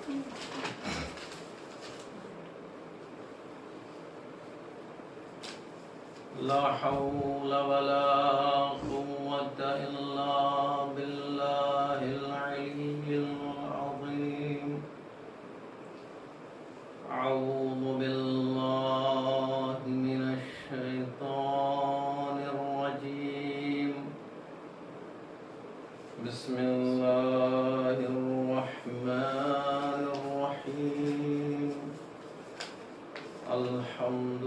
لا حول ولا قوة إلا بالله العلي العظيم. أعوذ بالله من الشيطان الرجيم. بسم الله الرحمن الرحيم. الحمد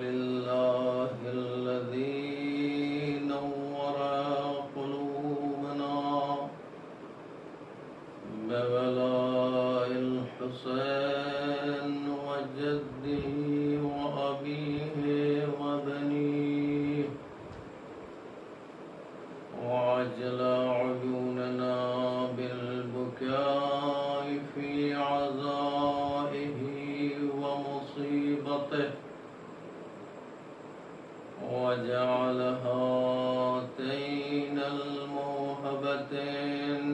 لله الذي نور قلوبنا بولاء الحسين وجده وأبيه وبنيه، وعجل عيوننا بالبكاء في عزائه ومصيبته، وجعل هاتين الموهبتين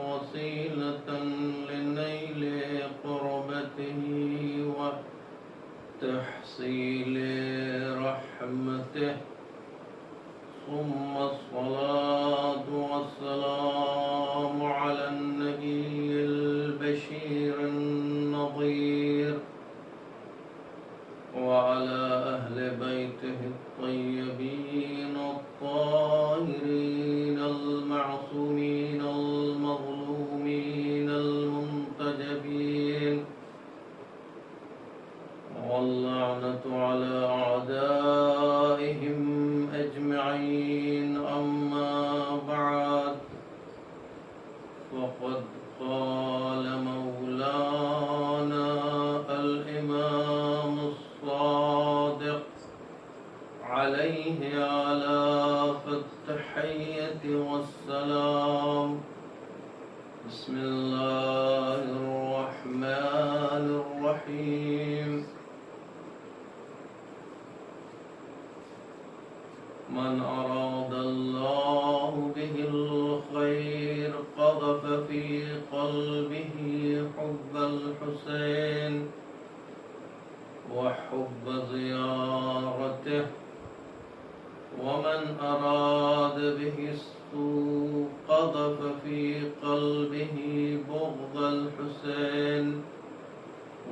وسيلة لنيل قربته وتحصيل رحمته. ثم الصلاة والسلام على النبي البشير النظير وعلى أهل بيته الطيبين الطاهرين المعصومين المظلومين المنتجبين، واللعنة على أعدائهم أجمعين. أما بعد، فقد قال مولانا الإمام الصادق عليه آلاف التحية والسلام. بسم الله الرحمن الرحيم. من أراد الله به الخير قذف في قلبه حب الحسين وحب زيارته، ومن أراد به السوء قذف في قلبه بغض الحسين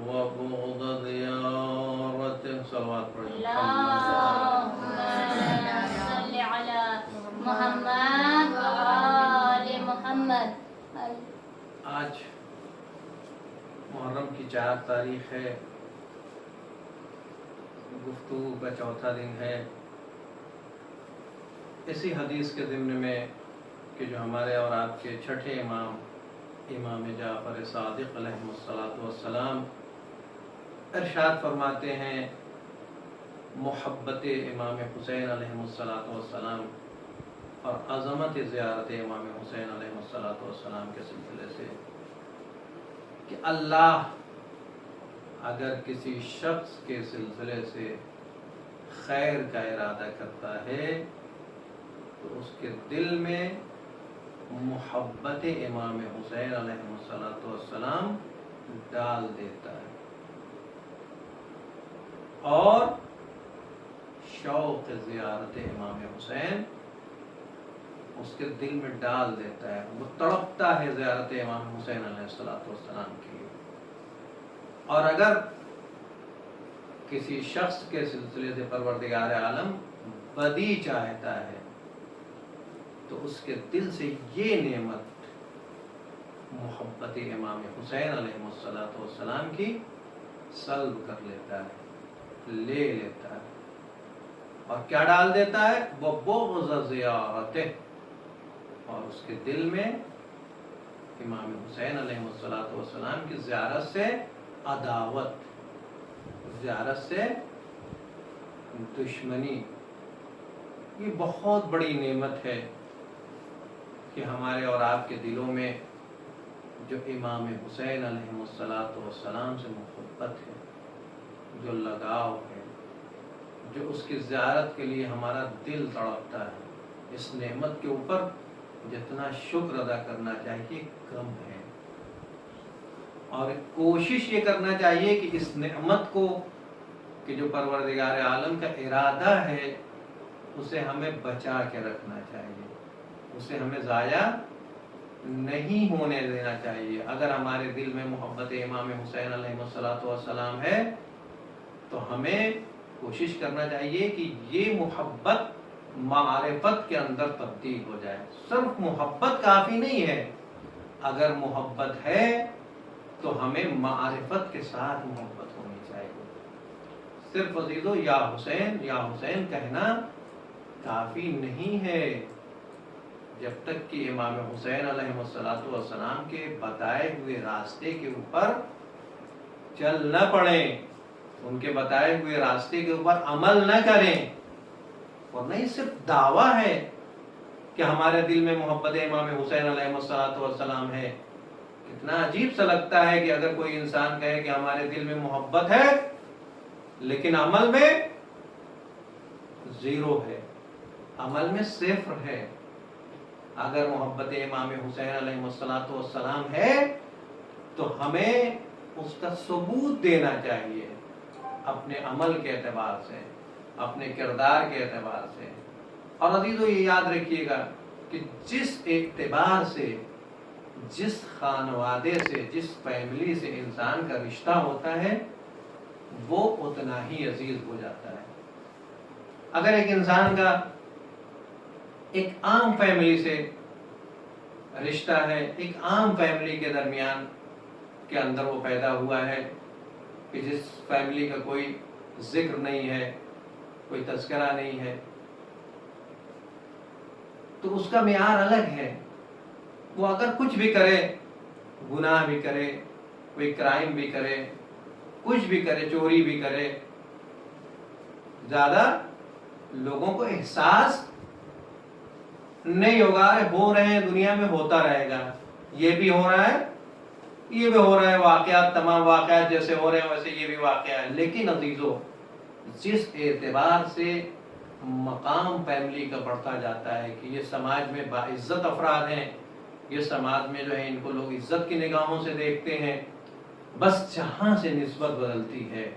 وبغض زيارته. صلوات اللهم صل على محمد وآل محمد. آج محرم کی 4 تاریخ ہے، گفتگو کا چوتھا دن ہے. اسی حدیث کے ضمن میں کہ جو ہمارے اور آپ کے چھٹے امام امام جعفر صادق علیہ السلام ارشاد فرماتے ہیں، محبت امام حسین علیہ السلام اور عظمت زیارت امام حسین علیہ السلام کے سلسلے سے کہ اللہ اگر کسی شخص کے سلسلے سے خیر کا ارادہ کرتا ہے تو اس کے دل میں محبت امام حسین علیہ السلام ڈال دیتا ہے اور شوق زیارت امام حسین اس کے دل میں ڈال دیتا ہے. وہ تڑپتا ہے زیارت امام حسین علیہ السلام کے لیے. اور اگر کسی شخص کے سلسلے سے پروردگار عالم بدی چاہتا ہے تو اس کے دل سے یہ نعمت محبت امام حسین علیہ السلام کی سلب کر لیتا ہے، لے لیتا ہے. اور کیا ڈال دیتا ہے؟ وہ بغض زیارتہ، اور اس کے دل میں امام حسین علیہ السلام کی زیارت سے عداوت، زیارت سے دشمنی. یہ بہت بڑی نعمت ہے کہ ہمارے اور آپ کے دلوں میں جو امام حسین علیہ السلام سے محبت ہے، جو لگاؤ ہے، جو اس کی زیارت کے لیے ہمارا دل تڑپتا ہے. اس نعمت کے اوپر جتنا شکر ادا کرنا چاہیے کم ہے. اور کوشش یہ کرنا چاہیے کہ اس نعمت کو کہ جو پروردگار عالم کا ارادہ ہے اسے ہمیں بچا کے رکھنا چاہیے، اسے ہمیں ضائع نہیں ہونے دینا چاہیے۔ اگر ہمارے دل میں محبت امام حسین علیہ السلام ہے تو ہمیں کوشش کرنا چاہیے کہ یہ محبت معرفت کے اندر تبدیل ہو جائے۔ صرف محبت کافی نہیں ہے، اگر محبت ہے تو ہمیں معرفت کے ساتھ محبت ہونی چاہیے۔ صرف عزیزو یا حسین کہنا کافی نہیں ہے، جب تک کہ امام حسین علیہ السلام کے بتائے ہوئے راستے کے اوپر چل نہ پڑیں، ان کے بتائے ہوئے راستے کے اوپر عمل نہ کریں۔ اور نہیں صرف دعویٰ ہے کہ ہمارے دل میں محبت امام حسین علیہ السلام ہے۔ کتنا عجیب سا لگتا ہے کہ اگر کوئی انسان کہے کہ ہمارے دل میں محبت ہے لیکن عمل میں زیرو ہے، عمل میں صفر ہے۔ اگر محبت امام حسین علیہ السلام ہے تو ہمیں اس کا ثبوت دینا چاہیے اپنے عمل کے اعتبار سے، اپنے کردار کے اعتبار سے۔ اور عزیزو یہ یاد رکھیے گا کہ جس اعتبار سے، جس خانوادے سے، جس فیملی سے انسان کا رشتہ ہوتا ہے وہ اتنا ہی عزیز ہو جاتا ہے۔ اگر ایک انسان کا ایک عام فیملی سے رشتہ ہے، ایک عام فیملی کے درمیان کے اندر وہ پیدا ہوا ہے کہ جس فیملی کا کوئی ذکر نہیں ہے، کوئی تذکرہ نہیں ہے، تو اس کا معیار الگ ہے۔ وہ اگر کچھ بھی کرے، گناہ بھی کرے، کوئی کرائم بھی کرے، کچھ بھی کرے، چوری بھی کرے، زیادہ لوگوں کو احساس نہیں ہوگا، ہو رہے ہیں دنیا میں، ہوتا رہے گا، یہ بھی ہو رہا ہے، یہ بھی ہو رہا ہے، واقعات، تمام واقعات جیسے ہو رہے ہیں ویسے یہ بھی واقعہ ہے۔ لیکن عزیزو جس اعتبار سے مقام فیملی کا بڑھتا جاتا ہے کہ یہ سماج میں باعزت افراد ہیں، یہ سماج میں جو ہے ان کو لوگ عزت کی نگاہوں سے دیکھتے ہیں، بس جہاں سے نسبت بدلتی ہے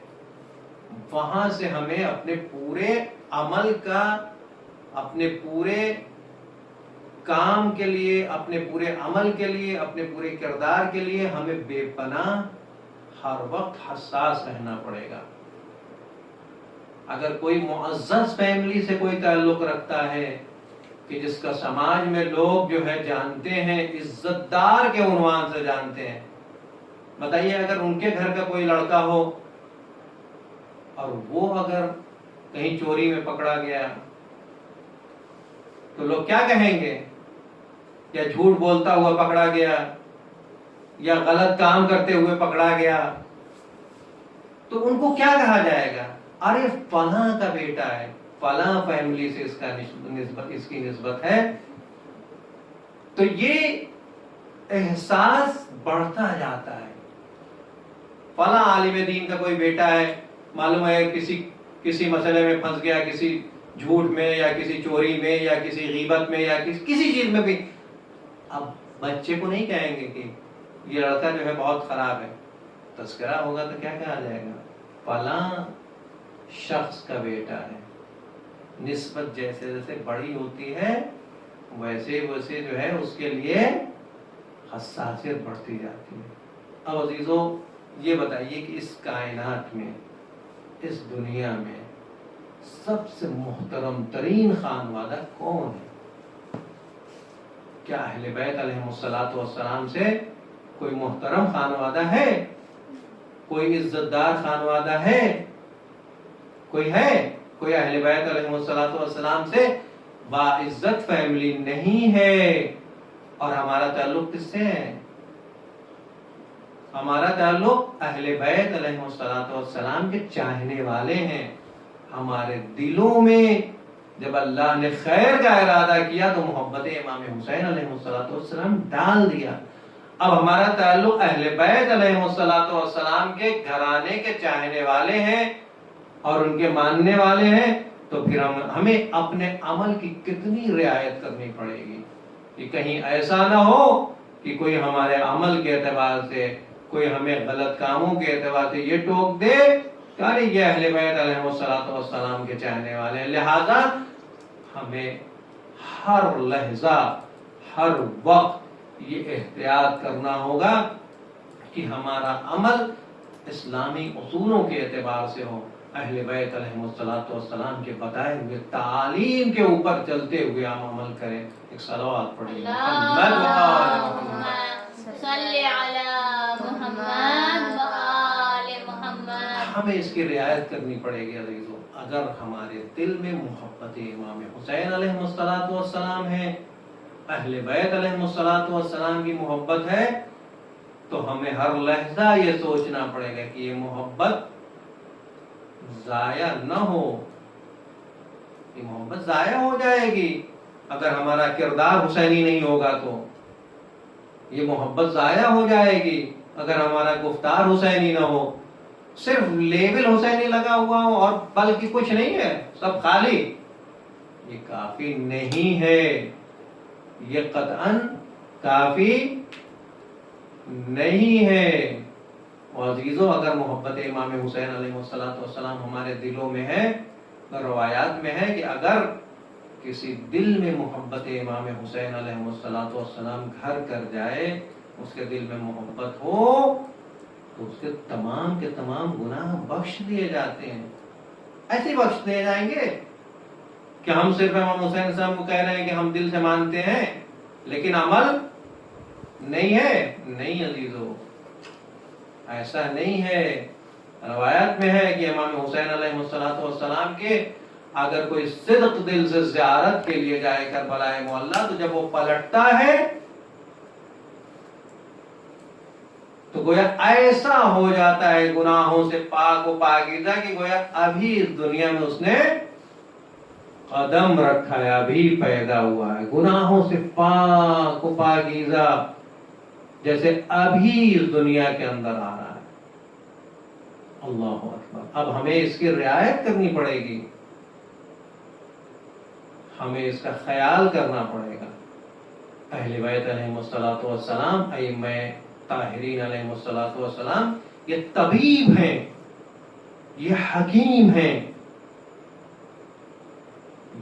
وہاں سے ہمیں اپنے پورے عمل کا، اپنے پورے کام کے لیے، اپنے پورے عمل کے لیے، اپنے پورے کردار کے لیے ہمیں بے پناہ ہر وقت حساس رہنا پڑے گا۔ اگر کوئی معزز فیملی سے کوئی تعلق رکھتا ہے کہ جس کا سماج میں لوگ جو ہے جانتے ہیں، عزت دار کے عنوان سے جانتے ہیں، بتائیے اگر ان کے گھر کا کوئی لڑکا ہو اور وہ اگر کہیں چوری میں پکڑا گیا تو لوگ کیا کہیں گے؟ یا جھوٹ بولتا ہوا پکڑا گیا، یا غلط کام کرتے ہوئے پکڑا گیا، تو ان کو کیا کہا جائے گا؟ ارے فلاں کا بیٹا ہے، فلاں فیملی سے اس کی نسبت ہے۔ تو یہ احساس بڑھتا جاتا ہے۔ فلاں عالم دین کا کوئی بیٹا ہے، معلوم ہے کسی مسئلے میں پھنس گیا، کسی جھوٹ میں یا کسی چوری میں یا کسی غیبت میں یا کسی چیز میں بھی، اب بچے کو نہیں کہیں گے کہ یہ لڑکا جو ہے بہت خراب ہے، تذکرہ ہوگا تو کیا کہا جائے گا؟ فلاں شخص کا بیٹا ہے۔ نسبت جیسے جیسے بڑی ہوتی ہے ویسے ویسے جو ہے اس کے لیے حساسیت بڑھتی جاتی ہے۔ اب عزیزو یہ بتائیے کہ اس کائنات میں، اس دنیا میں سب سے محترم ترین خانوادہ کون ہے؟ کیا اہل بیت علیہ السلام سے کوئی محترم خانوادہ ہے؟ کوئی عزت دار خانوادہ ہے؟ کوئی ہے؟ کوئی اہل بیت علیہ السلام سے باعزت فیملی نہیں ہے۔ اور ہمارا تعلق کس سے ہے؟ ہمارا تعلق اہل بیت علیہ السلام کے چاہنے والے ہیں۔ ہمارے دلوں میں جب اللہ نے خیر کا ارادہ کیا تو محبت امام حسین علیہ السلام ڈال دیا۔ اب ہمارا تعلق اہل بیت علیہ السلام کے گھرانے کے چاہنے والے ہیں اور ان کے ماننے والے ہیں، تو پھر ہمیں اپنے عمل کی کتنی رعایت کرنی پڑے گی کہ کہیں ایسا نہ ہو کہ کوئی ہمارے عمل کے اعتبار سے کوئی ہمیں غلط کاموں کے اعتبار سے یہ ٹوک دے کہ ارے یہ اہل بیت علیہ السلام کے چاہنے والے ہیں، لہذا ہمیں ہر لحظہ ہر وقت یہ احتیاط کرنا ہوگا کہ ہمارا عمل اسلامی اصولوں کے اعتبار سے ہو، اہل بیت علیہ السلام کے بتائے ہوئے تعلیم کے اوپر چلتے ہوئے ہم عمل کریں۔ ایک صلوات پڑھیں اللہم صلی علی محمد و آل محمد۔ ہمیں اس کی رعایت کرنی پڑے گی عزیزو۔ اگر ہمارے دل میں محبت امام حسین علیہ السلام ہے، اہل بیت علیہ السلام کی محبت ہے، تو ہمیں ہر لحظہ یہ سوچنا پڑے گا کہ یہ محبت ضائع نہ ہو، یہ محبت ضائع ہو جائے گی اگر ہمارا کردار حسینی نہیں ہوگا، تو یہ محبت ضائع ہو جائے گی اگر ہمارا گفتار حسینی نہ ہو، صرف لیبل حسینی لگا ہوا ہو اور بلکہ کچھ نہیں ہے، سب خالی، یہ کافی نہیں ہے، یہ قطعاً کافی نہیں ہے۔ اور عزیزو، اگر محبت امام حسین علیہ السلام ہمارے دلوں میں ہے، روایات میں ہے کہ اگر کسی دل میں محبت امام حسین علیہ السلام گھر کر جائے، اس کے دل میں محبت ہو، تو اس کے تمام کے تمام گناہ بخش دیے جاتے ہیں۔ ایسے بخش دیے جائیں گے کہ ہم صرف امام حسین صاحب کو کہہ رہے ہیں کہ ہم دل سے مانتے ہیں لیکن عمل نہیں ہے۔ نہیں عزیزو، ایسا نہیں ہے۔ روایت میں ہے کہ امام حسین علیہ السلام کے اگر کوئی صدق دل سے زیارت کے لیے جائے کربلا معلی، تو جب وہ پلٹتا ہے تو گویا ایسا ہو جاتا ہے گناہوں سے پاک و پاکیزہ کہ گویا ابھی اس دنیا میں اس نے قدم رکھا ہے، ابھی پیدا ہوا ہے، گناہوں سے پاک و پاکیزہ جیسے ابھی اس دنیا کے اندر آ رہا ہے۔ اللہ اکبر۔ اب ہمیں اس کی رعایت کرنی پڑے گی، ہمیں اس کا خیال کرنا پڑے گا۔ اہل بیت علیہ السلام، ائمہ طاہرین علیہ السلام، یہ طبیب ہیں، یہ حکیم ہیں،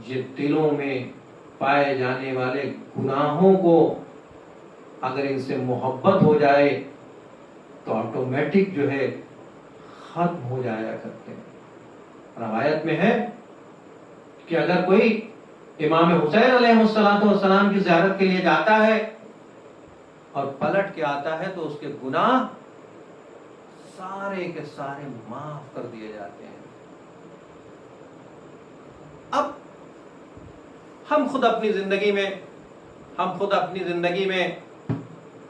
یہ دلوں میں پائے جانے والے گناہوں کو اگر ان سے محبت ہو جائے تو آٹومیٹک جو ہے ختم ہو جایا کرتے ہیں۔ روایت میں ہے کہ اگر کوئی امام حسین علیہ السلام کی زیارت کے لیے جاتا ہے اور پلٹ کے آتا ہے تو اس کے گناہ سارے کے سارے معاف کر دیے جاتے ہیں۔ اب ہم خود اپنی زندگی میں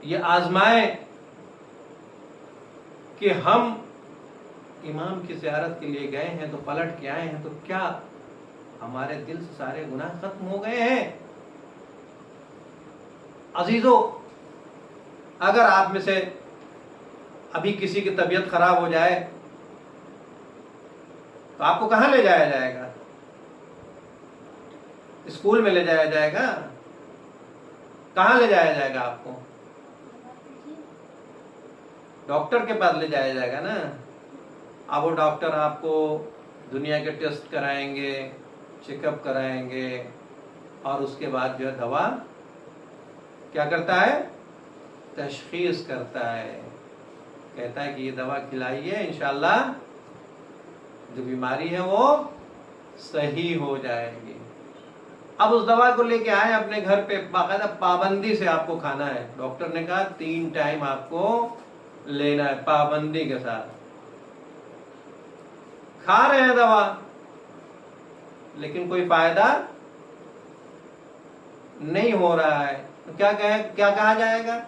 یہ آزمائیں کہ ہم امام کی زیارت کے لیے گئے ہیں تو پلٹ کے آئے ہیں، تو کیا ہمارے دل سے سارے گناہ ختم ہو گئے ہیں؟ عزیزو، اگر آپ میں سے ابھی کسی کی طبیعت خراب ہو جائے تو آپ کو کہاں لے جایا جائے گا؟ اسکول میں لے جایا جائے گا؟ کہاں لے جایا جائے گا آپ کو؟ ڈاکٹر کے پاس لے جایا جائے گا نا۔ اب وہ ڈاکٹر آپ کو دنیا کے ٹیسٹ کرائیں گے، چیک اپ کرائیں گے، اور اس کے بعد جو ہے دوا کیا کرتا ہے؟ تشخیص کرتا ہے، کہتا ہے کہ یہ دوا کھلائیے، انشاءاللہ جو بیماری ہے وہ صحیح ہو جائے گی۔ اب اس دوا کو لے کے آئے اپنے گھر پہ، باقاعدہ پابندی سے آپ کو کھانا ہے، ڈاکٹر نے کہا 3 ٹائم آپ کو لینا ہے پابندی کے ساتھ۔ کھا رہے ہیں دوا لیکن کوئی فائدہ نہیں ہو رہا ہے، تو کیا کہا جائے گا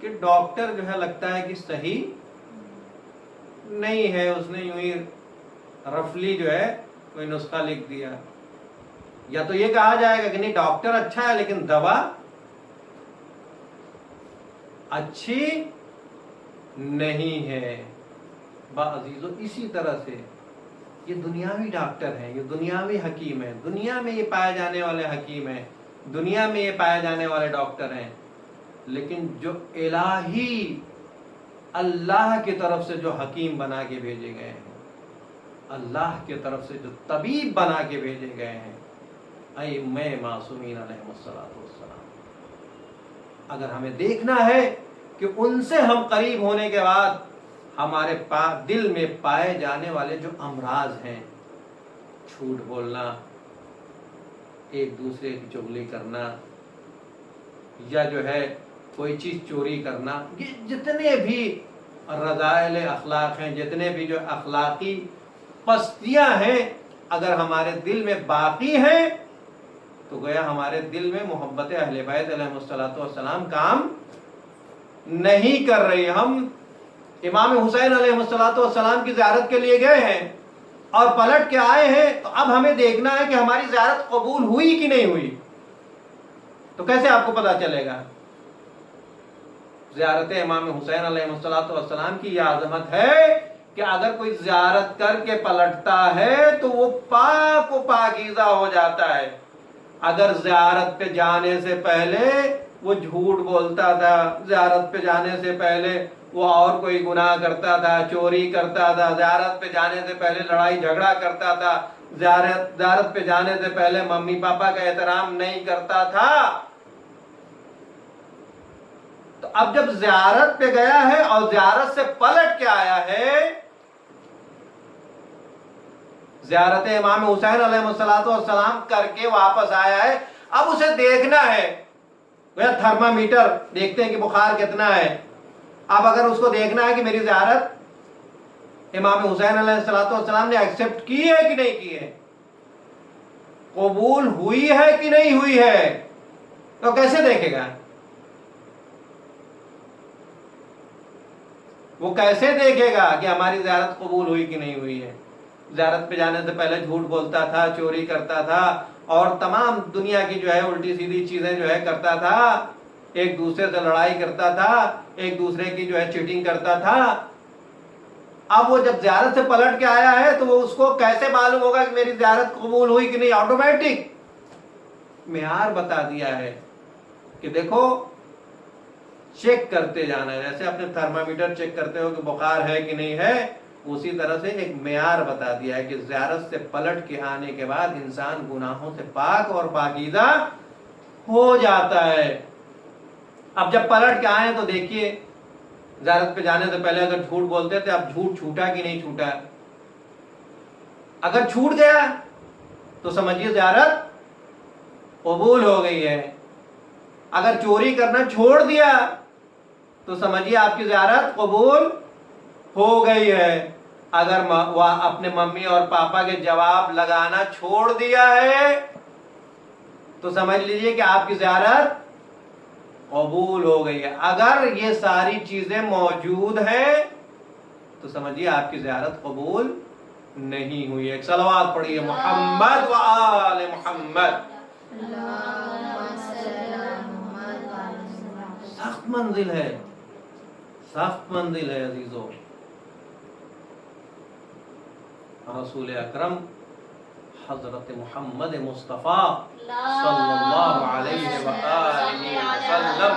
کہ ڈاکٹر جو ہے لگتا ہے کہ صحیح نہیں ہے، اس نے یوں ہی رفلی جو ہے کوئی نسخہ لکھ دیا۔ یا تو یہ کہا جائے گا کہ نہیں، ڈاکٹر اچھا ہے لیکن دوا اچھی نہیں ہے۔ عزیزو، اسی طرح سے یہ دنیاوی ڈاکٹر ہیں، یہ دنیاوی حکیم ہیں، دنیا میں یہ پائے جانے والے حکیم ہیں، دنیا میں یہ پائے جانے والے ڈاکٹر ہیں، لیکن جو الہی اللہ کی طرف سے جو حکیم بنا کے بھیجے گئے ہیں، اللہ کی طرف سے جو طبیب بنا کے بھیجے گئے ہیں، ائمہ معصومین علیہم الصلوۃ والسلام، اگر ہمیں دیکھنا ہے کہ ان سے ہم قریب ہونے کے بعد ہمارے دل میں پائے جانے والے جو امراض ہیں، جھوٹ بولنا، ایک دوسرے کی چغلی کرنا، یا جو ہے کوئی چیز چوری کرنا، یہ جتنے بھی رذائل اخلاق ہیں، جتنے بھی جو اخلاقی پستیاں ہیں، اگر ہمارے دل میں باقی ہیں تو گویا ہمارے دل میں محبت اہل بیت علیہ الصلوۃ والسلام کام نہیں کر رہی۔ ہم امام حسین علیہ الصلوۃ والسلام کی زیارت کے لیے گئے ہیں اور پلٹ کے آئے ہیں، تو اب ہمیں دیکھنا ہے کہ ہماری زیارت قبول ہوئی کہ نہیں ہوئی۔ تو کیسے آپ کو پتا چلے گا؟ زیارت امام حسین علیہ الصلوۃ والسلام کی یہ عظمت ہے کہ اگر کوئی زیارت کر کے پلٹتا ہے تو وہ پاک و پاکیزہ ہو جاتا ہے۔ اگر زیارت پہ جانے سے پہلے وہ جھوٹ بولتا تھا، زیارت پہ جانے سے پہلے وہ اور کوئی گناہ کرتا تھا، چوری کرتا تھا، زیارت پہ جانے سے پہلے لڑائی جھگڑا کرتا تھا، زیارت پہ جانے سے پہلے ممی پاپا کا احترام نہیں کرتا تھا، تو اب جب زیارت پہ گیا ہے اور زیارت سے پلٹ کے آیا ہے، زیارت امام حسین علیہ الصلوۃ والسلام کر کے واپس آیا ہے، اب اسے دیکھنا ہے، تھرمامیٹر دیکھتے ہیں کہ بخار کتنا ہے۔ اب اگر اس کو دیکھنا ہے کہ میری زیارت امام حسین علیہ الصلوۃ والسلام نے ایکسپٹ کی ہے کہ نہیں کی ہے، قبول ہوئی ہے کہ نہیں ہوئی ہے، تو کیسے دیکھے گا؟ وہ کیسے دیکھے گا کہ ہماری زیارت قبول ہوئی کہ نہیں ہوئی ہے؟ زیارت پہ جانے سے پہلے جھوٹ بولتا تھا، چوری کرتا تھا، اور تمام دنیا کی جو ہے الٹی سیدھی چیزیں جو ہے کرتا تھا، ایک دوسرے سے لڑائی کرتا تھا، ایک دوسرے کی جو ہے چیٹنگ کرتا تھا۔ اب وہ جب زیارت سے پلٹ کے آیا ہے تو وہ اس کو کیسے معلوم ہوگا کہ میری زیارت قبول ہوئی کہ نہیں؟ آٹومیٹک معیار بتا دیا ہے کہ دیکھو چیک کرتے جانا ہے، جیسے اپنے تھرمامیٹر چیک کرتے ہو کہ بخار ہے کہ نہیں ہے، اسی طرح سے ایک معیار بتا دیا ہے کہ زیارت سے پلٹ کے آنے کے بعد انسان گناہوں سے پاک اور پاکیزہ ہو جاتا ہے۔ اب جب پلٹ کے آئے تو دیکھیے، زیارت پہ جانے سے پہلے اگر جھوٹ بولتے تھے، اب جھوٹ چھوٹا کہ نہیں چھوٹا؟ اگر چھوٹ گیا تو سمجھیے زیارت قبول ہو گئی ہے، اگر چوری کرنا چھوڑ دیا تو سمجھیے آپ کی زیارت قبول ہو گئی ہے، اگر وہ اپنے ممی اور پاپا کے جواب لگانا چھوڑ دیا ہے تو سمجھ لیجئے کہ آپ کی زیارت قبول ہو گئی ہے۔ اگر یہ ساری چیزیں موجود ہیں تو سمجھیے آپ کی زیارت قبول نہیں ہوئی ہے۔ ایک صلوات پڑھیے، محمد و آل محمد۔ سخت منزل ہے، سخت منزل ہے عزیزو۔ رسول اکرم حضرت محمد مصطفیٰ صلی اللہ علیہ وآلہ وسلم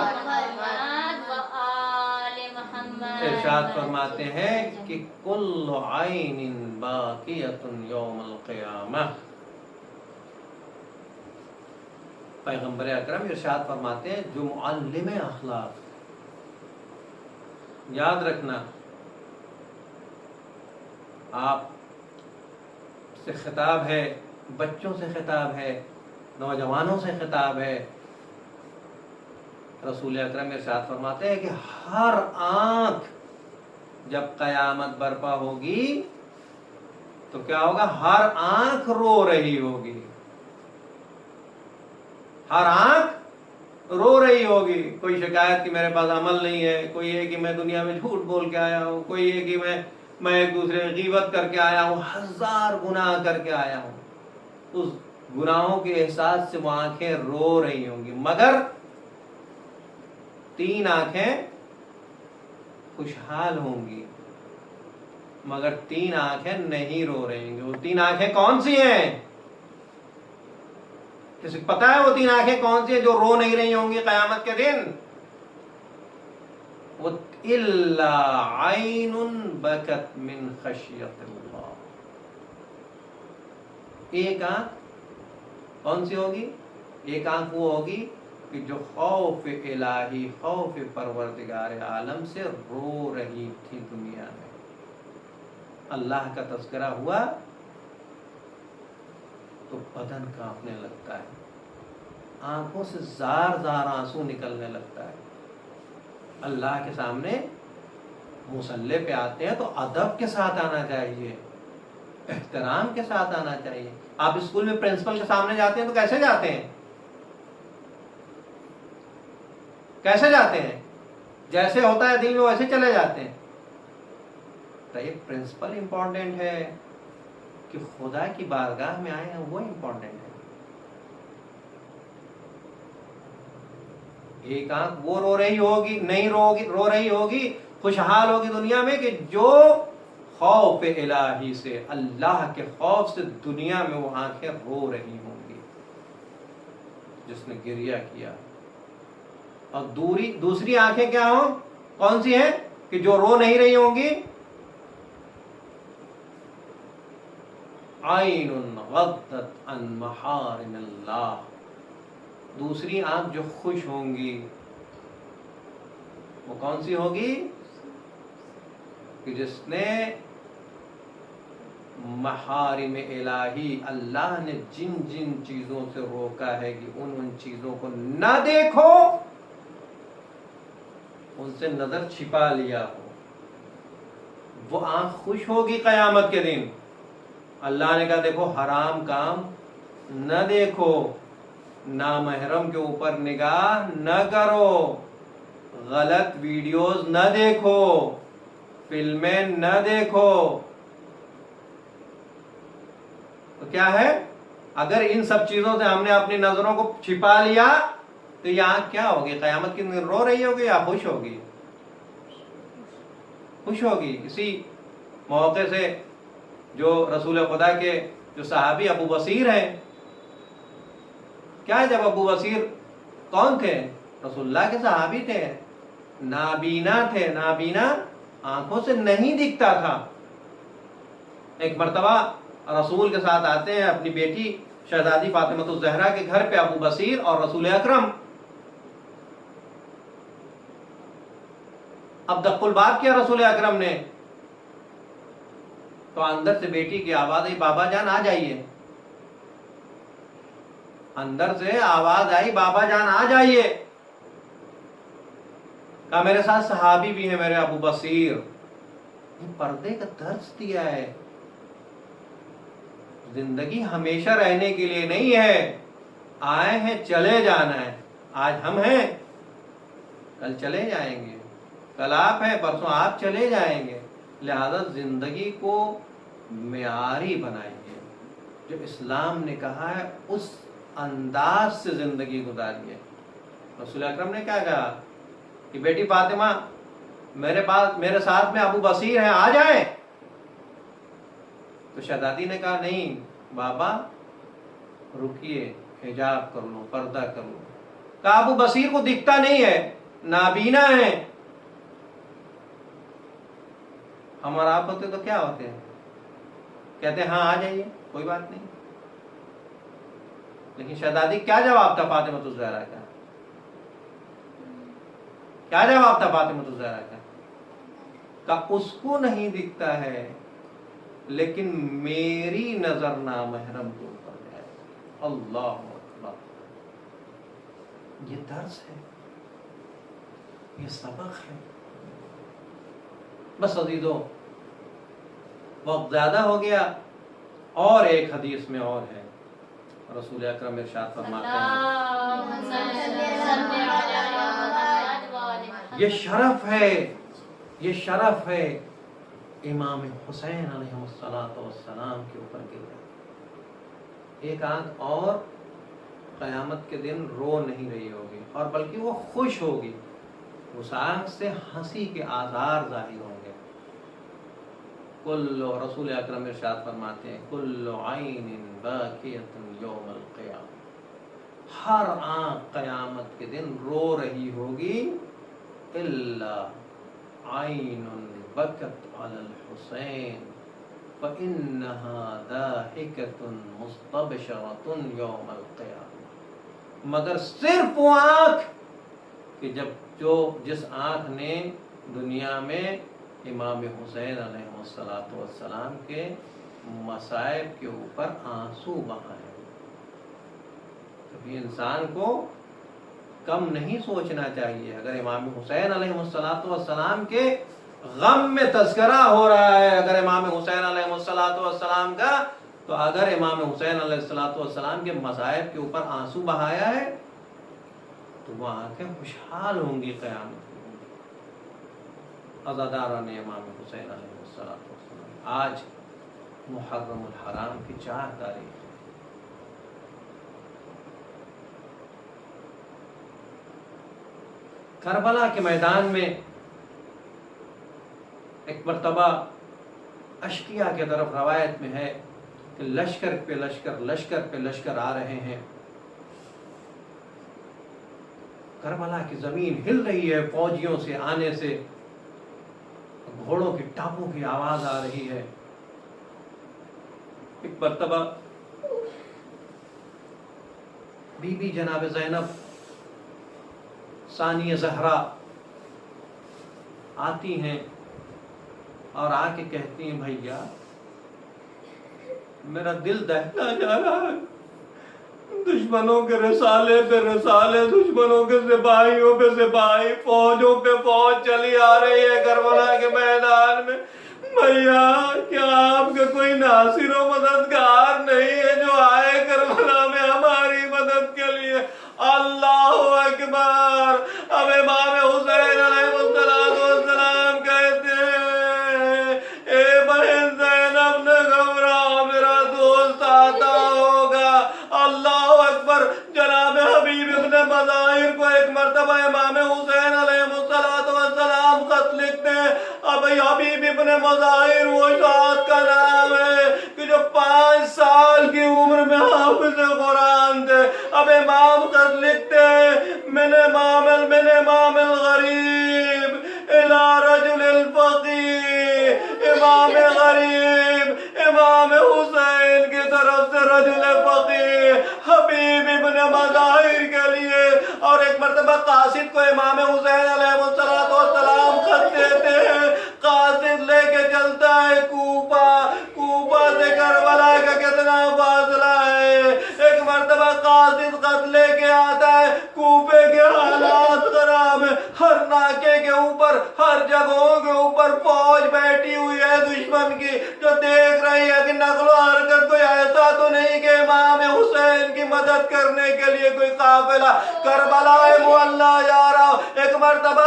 ارشاد فرماتے ہیں کہ کل عین باقیۃ یوم القیامہ۔ پیغمبر اکرم ارشاد فرماتے ہیں جو معلم اخلاق، یاد رکھنا آپ سے خطاب ہے، بچوں سے خطاب ہے، نوجوانوں سے خطاب ہے۔ رسول اکرم ارشاد فرماتے ہیں کہ ہر آنکھ جب قیامت برپا ہوگی تو کیا ہوگا؟ ہر آنکھ رو رہی ہوگی، ہر آنکھ رو رہی ہوگی۔ کوئی شکایت کہ میرے پاس عمل نہیں ہے، کوئی ہے کہ میں دنیا میں جھوٹ بول کے آیا ہوں، کوئی ہے کہ میں ایک دوسرے کی غیبت کر کے آیا ہوں، ہزار گناہ کر کے آیا ہوں۔ اس گناہوں کے احساس سے وہ آنکھیں رو رہی ہوں گی، مگر 3 آنکھیں خوشحال ہوں گی، مگر 3 آنکھیں نہیں رو رہی ہوں گی۔ وہ 3 آنکھیں کون سی ہیں؟ کسی کو پتا ہے وہ 3 آنکھیں کون سی ہیں جو رو نہیں رہی ہوں گی قیامت کے دن؟ إِلَّا عَيْنٌ بَكَتْ مِنْ خَشْيَةِ اللَّهِ. ایک آنکھ کون سی ہوگی؟ ایک آنکھ وہ ہوگی کہ جو خوف الہی، خوف پروردگار عالم سے رو رہی تھی دنیا میں. اللہ کا تذکرہ ہوا تو بدن کانپنے لگتا ہے، آنکھوں سے زار زار آنسو نکلنے لگتا ہے. اللہ کے سامنے مصلی پہ آتے ہیں تو ادب کے ساتھ آنا چاہیے، احترام کے ساتھ آنا چاہیے. آپ اسکول میں پرنسپل کے سامنے جاتے ہیں تو کیسے جاتے ہیں؟ کیسے جاتے ہیں؟ جیسے ہوتا ہے دل میں ویسے چلے جاتے ہیں. تو یہ پرنسپل امپورٹنٹ ہے کہ خدا کی بارگاہ میں آئے ہیں، وہ امپورٹنٹ ہے. ایک آنکھ وہ رو رہی ہوگی، نہیں رو رہی ہوگی، خوشحال ہوگی دنیا میں کہ جو خوف الہی سے، اللہ کے خوف سے دنیا میں وہ آنکھیں رو رہی ہوں گی، جس نے گریہ کیا. اور دوسری آنکھیں کیا ہوں؟ کون سی ہیں کہ جو رو نہیں رہی ہوں گی؟ عین غضت عن محارم اللہ. دوسری آنکھ جو خوش ہوں گی وہ کون سی ہوگی؟ کہ جس نے محارم الہی، اللہ نے جن جن چیزوں سے روکا ہے کہ ان چیزوں کو نہ دیکھو، ان سے نظر چھپا لیا ہو، وہ آنکھ خوش ہوگی قیامت کے دن. اللہ نے کہا دیکھو حرام کام نہ دیکھو، نامحرم کے اوپر نگاہ نہ کرو، غلط ویڈیوز نہ دیکھو، فلمیں نہ دیکھو. تو کیا ہے؟ اگر ان سب چیزوں سے ہم نے اپنی نظروں کو چھپا لیا تو یہ آنکھ کیا ہوگی؟ قیامت کے دن رو رہی ہوگی یا خوش ہوگی؟ خوش ہوگی. اسی موقع سے جو رسول خدا کے جو صحابی ابو بصیر ہیں، کیا ہے جب ابو بصیر کون تھے؟ رسول اللہ کے صحابی تھے، نابینا تھے. نابینا آنکھوں سے نہیں دکھتا تھا. ایک مرتبہ رسول کے ساتھ آتے ہیں اپنی بیٹی شہزادی فاطمہ الزہرا کے گھر پہ ابو بصیر اور رسول اکرم. اب دق الباب کیا رسول اکرم نے، تو اندر سے بیٹی کی آواز آئی، بابا جان آ جائیے. اندر سے آواز آئی، بابا جان آ جائیے. کہا میرے ساتھ صحابی بھی ہیں میرے ابو بصیر. یہ پردے کا درس دیا ہے. زندگی ہمیشہ رہنے کے لیے نہیں ہے، آئے ہیں چلے جانا ہے. آج ہم ہیں، کل چلے جائیں گے، کل آپ ہیں، پرسوں آپ چلے جائیں گے. لہذا زندگی کو معیاری بنائیے، جو اسلام نے کہا ہے اس انداز سے زندگی گزاریے. رسول اکرم نے کیا کہا کہ بیٹی فاطمہ میرے ساتھ میں ابو بصیر ہیں، آ جائیں. تو شہزادی نے کہا نہیں بابا رکیے، حجاب کر لو، پردہ کر لو. کہا ابو بصیر کو دکھتا نہیں ہے، نابینا ہے. ہم اور آپ ہوتے تو کیا ہوتے ہیں؟ کہتے ہیں ہاں آ جائیے، کوئی بات نہیں. لیکن شہزادی کیا جواب تھا فاطمہ الزہرا کا؟ کیا جواب تھا فاطمہ الزہرا کا؟ کہ اس کو نہیں دکھتا ہے لیکن میری نظر نامحرم کے اوپر جائے. اللہ اکبر. یہ درس ہے، یہ سبق ہے. بس عزیزو وقت زیادہ ہو گیا. اور ایک حدیث میں اور ہے، رسول اکرم ارشاد فرماتے ہیں یہ شرف ہے، یہ شرف ہے امام حسین علیہ السلام کے اوپر گرا. ایک آنکھ اور قیامت کے دن رو نہیں رہی ہوگی، اور بلکہ وہ خوش ہوگی. اس آنکھ سے ہنسی کے آثار ظاہر ہوں گے. کل رسول اکرم ارشاد فرماتے ہیں کل عین باکیۃ یوم القیامہ. ہر آنکھ قیامت کے دن رو رہی ہوگی الا عین بکت علی الحسین فإنها ضاحکۃ مستبشرۃ یوم القیامہ، مگر صرف وہ آنکھ کہ جس آنکھ نے دنیا میں امام حسین علیہ السلام کے مصائب کے اوپر آنسو بہائے۔ کبھی انسان کو کم نہیں سوچنا چاہیے۔ اگر امام حسین علیہ السلام کے غم میں تذکرہ ہو رہا ہے، اگر امام حسین علیہ السلام کا، تو اگر امام حسین علیہ السلام کے مصائب کے اوپر آنسو بہایا ہے تو وہ آنکھیں خوشحال ہوں گی قیامت میں۔ عزاداران امام حسین علیہ السلام، آج محرم الحرام کی 4 تاریخ ہے۔ کربلا کے میدان میں ایک مرتبہ اشقیاء کی طرف روایت میں ہے کہ لشکر پہ لشکر آ رہے ہیں، کربلا کی زمین ہل رہی ہے فوجیوں سے آنے سے، گھوڑوں کی ٹاپوں کی آواز آ رہی ہے۔ ایک مرتبہ بی بی جناب زینب ثانیہ زہرا آتی ہیں اور آ کے کہتی ہیں بھیا میرا دل دہتا جا رہا ہے، دشمنوں کے رسالے پہ رسالے، دشمنوں کے سپاہیوں پہ سپاہی، فوجوں پہ فوج چلی آ رہی ہے کربلا کے میدان میں۔ بھیا کیا آپ کا کوئی ناصر و مددگار نہیں ہے جو آئے کربلا میں ہماری مدد کے لیے؟ اللہ اکبر۔ اب امام حسین علیہ السلام کہتے ہیں اے بہن زینب نہ گھبراؤ، میرا دوست آتا ہوگا۔ اللہ اکبر۔ جناب حبیب ابن مظاہر کو ایک مرتبہ امام حسین علیہ السلام خط لکھتے ہیں۔ اب حبیب ابن مظاہر وہ ذات کا نام ہے کہ جو 5 سال کی عمر میں حافظ قرآن تھے۔ اب امام خط لکھتے ہیں من امام الغریب الى رجل الفقیر، امام غریب امام حسین کی طرف سے رجل فقیر حبیب ابن مظاہر کے لیے۔ اور ایک مرتبہ قاصد کو امام حسین علیہ السلام خط دیتے ہیں، قاصد لے کے چلتا ہے کوفہ سے کربلا کا کتنا فاصلہ ہے۔ ایک مرتبہ قاصد خط لے کے آتا ہے، کوفے کے حالات خراب ہیں، ہر ناکے کے اوپر، ہر جگہوں کے اوپر فوج بیٹھی ہوئی ہے دشمن کی، جو دیکھ رہی ہے کہ نقل و حرکت کوئی ایسا تو نہیں کہ امام حسین کی مدد کرنے کے لیے کوئی قافلہ کربلا معلیٰ جا رہا ہو۔ ایک مرتبہ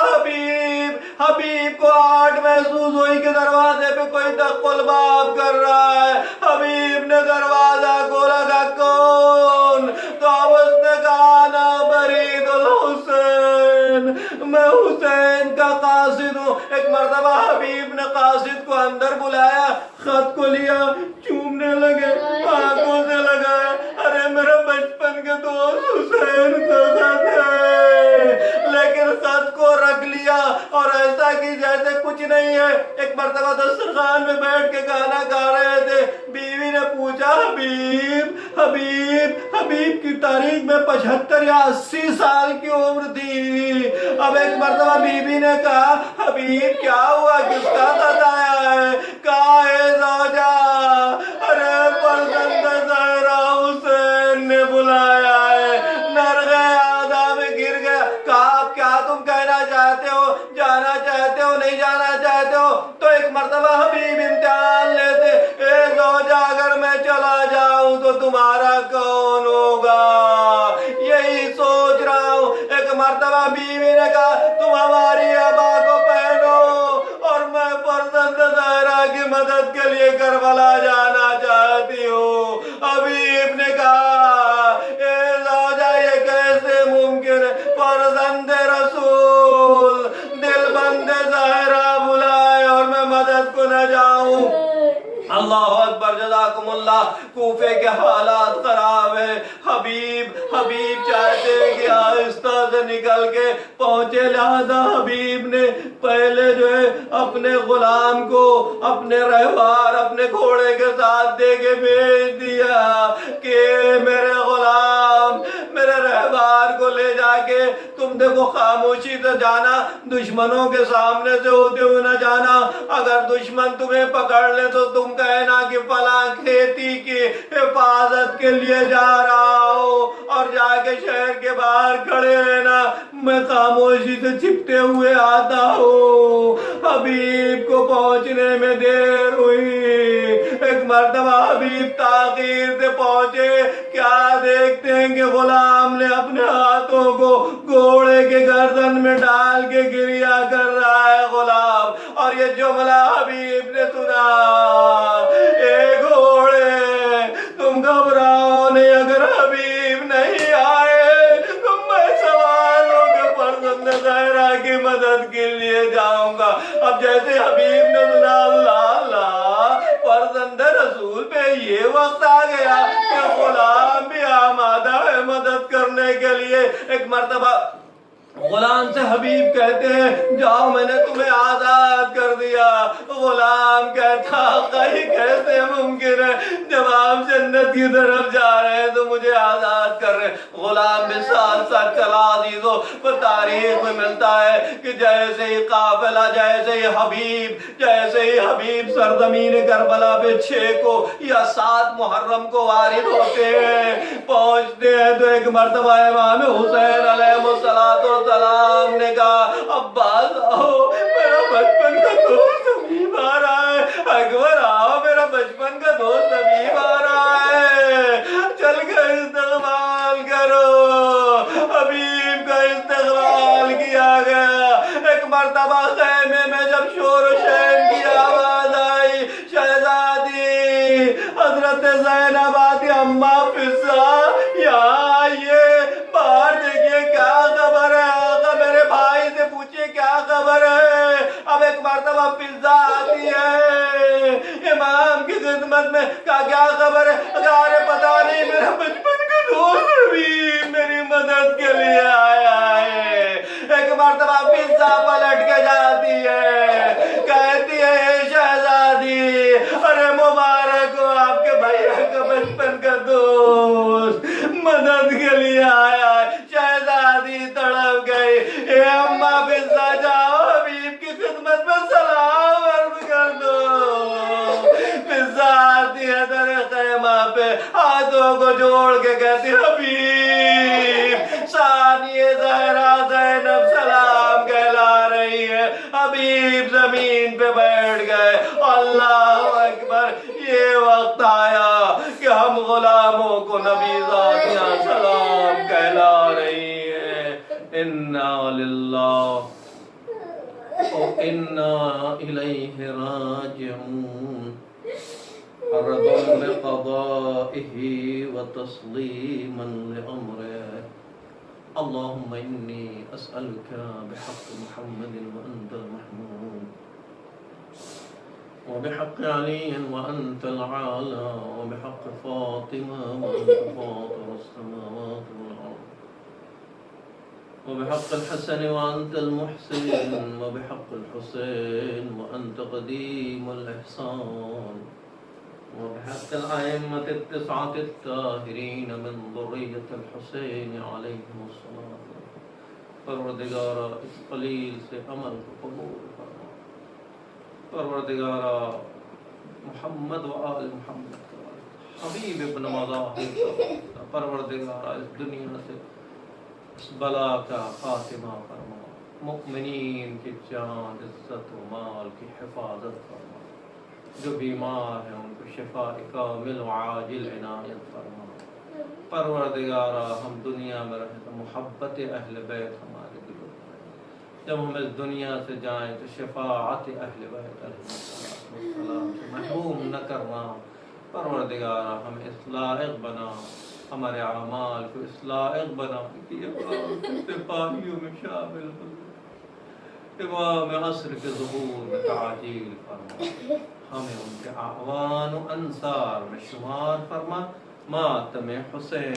حبیب کو آہٹ محسوس ہوئی کہ دروازے پہ کوئی دق الباب کر رہا ہے۔ حبیب نے دروازہ کھولا، کہ کون؟ تو اب اس نے کہا نا برید الحسین، میں حسین کا قاصد ہوں۔ ایک مرتبہ حبیب نے قاصد کو اندر بلایا، خط کو لیا، چومنے لگے، آنکھوں سے لگایا، ارے میرے بچپن کے دوست حسین کا خط ہے، لیکن خط کو رکھ لیا اور ایسا کہ جیسے کچھ نہیں ہے۔ ایک مرتبہ دسترخوان میں بیٹھ کے کھانا کھا رہے تھے، بیوی نے پوچھا حبیب کی تاریخ میں 75 یا 80 سال کی عمر تھی۔ اب ایک مرتبہ بیوی نے کہا حبیب کیا ہوا، کس کا خط آیا ہے؟ کہا اے زوجہ، ارے فرزند زہرا حسین نے بلایا ہے۔ نرغ آدھا میں گر گیا۔ کہا کیا تم کہنا چاہتے ہو، جانا چاہتے ہو، نہیں جانا چاہتے ہو؟ تو ایک مرتبہ حبیب امتحان لیتے، اے زوجہ اگر میں چلا جاؤں تو تمہارا کون ہوگا؟ یہی سوچ رہا ہوں۔ ایک مرتبہ بیوی نے کہا تم ہماری ابا کو پہنو اور میں فرزند زہرا کی مدد کے لیے کربلا جانا چاہتی ہوں۔ حبیب نے کہا اے زوجہ یہ کیسے ممکن ہے، فرزند رسول دل بند زہرا بلائے اور میں مدد کو نہ جاؤں؟ اللہ اکبر، جزاکم اللہ۔ کوفے کے حالات خراب ہیں، حبیب چاہتے ہیں کہ آہستہ سے نکل کے پہنچے، لہذا حبیب نے پہلے جو ہے اپنے غلام کو اپنے رہوار اپنے گھوڑے کے ساتھ دے کے بھیج دیا کہ میرے غلام میرے رہوار کو لے جا کے تم دیکھو خاموشی سے جانا، دشمنوں کے سامنے سے ہوتے ہوئے نہ جانا، اگر دشمن تمہیں پکڑ لے تو تم کہنا کہ فلاں کھیتی کی حفاظت کے لیے جا رہا ہو اور جا کے شہر کے باہر کھڑے رہنا، میں خاموشی سے چھپتے ہوئے آتا ہوں۔ حبیب کو پہنچنے میں دیر ہوئی، ایک مرتبہ حبیب تاخیر سے پہنچے، کیا دیکھتے ہیں کہ غلام نے اپنے ہاتھوں کو گھوڑے کے گردن میں ڈال کے گریا کر رہا ہے غلام، اور یہ جملہ حبیب نے سنا، اے گھوڑے تم گھبراؤ نہیں، اگر حبیب نہیں آئے تو میں سوار ہو کے فرزند زہرا کی مدد کے لیے جاؤں گا۔ اب جیسے حبیب نے سنا، اللہ فرزند رسول پہ یہ وقت آ گیا کہ غلام بھی آمادہ ہے مدد کرنے کے لیے۔ ایک مرتبہ غلام سے حبیب کہتے ہیں، جاؤ میں نے تمہیں آزاد کر دیا۔ غلام کہتا، آقا یہ کیسے ممکن ہے، جب آپ جنت کی طرف جا رہے ہیں تو مجھے آزاد کر رہے ہیں۔ غلام بھی ساتھ ساتھ چلا، عزیزو پر تاریخ میں ملتا ہے کہ جیسے ہی قافلہ جیسے ہی حبیب سرزمین کربلا پہ 6 کو یا 7 محرم کو وارد ہوتے ہیں، پہنچتے ہیں تو ایک مرتبہ امام حسین علیہ السلام نے کہا، عباس آؤ میرا بچپن کا دوست حبیب آ رہا ہے، اکبر آؤ میرا بچپن کا دوست حبیب آ رہا ہے، چل کر استقبال کرو۔ حبیب کا استقبال کیا گیا۔ ایک مرتبہ خیمے میں جب شور و شین کی آواز آئی، شہزادی حضرت زینب آتی، اماں فضہ یہاں آئیے، باہر دیکھیے کیا خبر ہے، آقا میرے بھائی سے پوچھئے کیا خبر ہے۔ اب ایک مرتبہ فضہ آتی ہے امام کی خدمت میں، کیا خبر ہے، ارے پتہ نہیں میرا بچپن کا دوست بھی میری مدد کے لیے آیا ہے۔ ایک مرتبہ فضہ پلٹ کے جاتی ہے، کہتی ہے شہزادی ارے مبارک ہو، آپ کے بھیا کا بچپن کا دوست مدد کے لیے آیا ہے۔ شہزادی تڑپ گئی، اے اماں فضہ جاؤ حبیب کی خدمت میں سلام عرض کر دو۔ فضہ آتی ہے در خیمہ پہ، ہاتھوں کو جوڑ کے کہتی، حبیب ثانیہ زہرا زینب سلام کہلا رہی ہے۔ حبیب زمین پہ بیٹھ گئے۔ اللہ اکبر، یہ وقت آیا کہ ہم غلاموں کو نبی ذاتیاں سلام کہلا رہی ہے۔ انا للہ و انا الیہ راجعون، رضا بقضائه وتسليما لأمره، اللهم إني أسألك بحق محمد وأنت المحمود، وبحق علي وأنت العالى، وبحق فاطمة وأنت فاطر السماوات والأرض، وبحق الحسن وأنت المحسن، وبحق الحسين وأنت قديم الإحسان، وبحق الأئمة التسعة الطاهرين من ذرية الحسين عليهم الصلاة، پروردگارا اس قلیل سے عمل کو قبول فرما، پروردگارا محمد و آل محمد کا حبیب ابن مظاہر، پروردگارا اس دنیا سے اس بلا کا خاتمہ فرما، مؤمنین کی جان عزت و مال کی حفاظت فرما، جو بیمار ہیں ان کو شفاء کامل و عاجل عنایت فرما، پروردگارا ہم دنیا میں رہیں تو محبت اہل بیت ہمارے دلوں میں، جب ہم اس دنیا سے جائیں تو شفاعت اہل بیت علیہ السلام سے محروم نہ کرنا، پروردگارا ہمیں اس لائق بنا، ہمارے اعمال کو اس لائق بنا کہ یہ سپاہیوں میں شامل ہو، امام عصر کے ظہور میں تعجیل فرما، ہمیں ان کے اعوان و انصار میں شمار فرما، ماتم حسین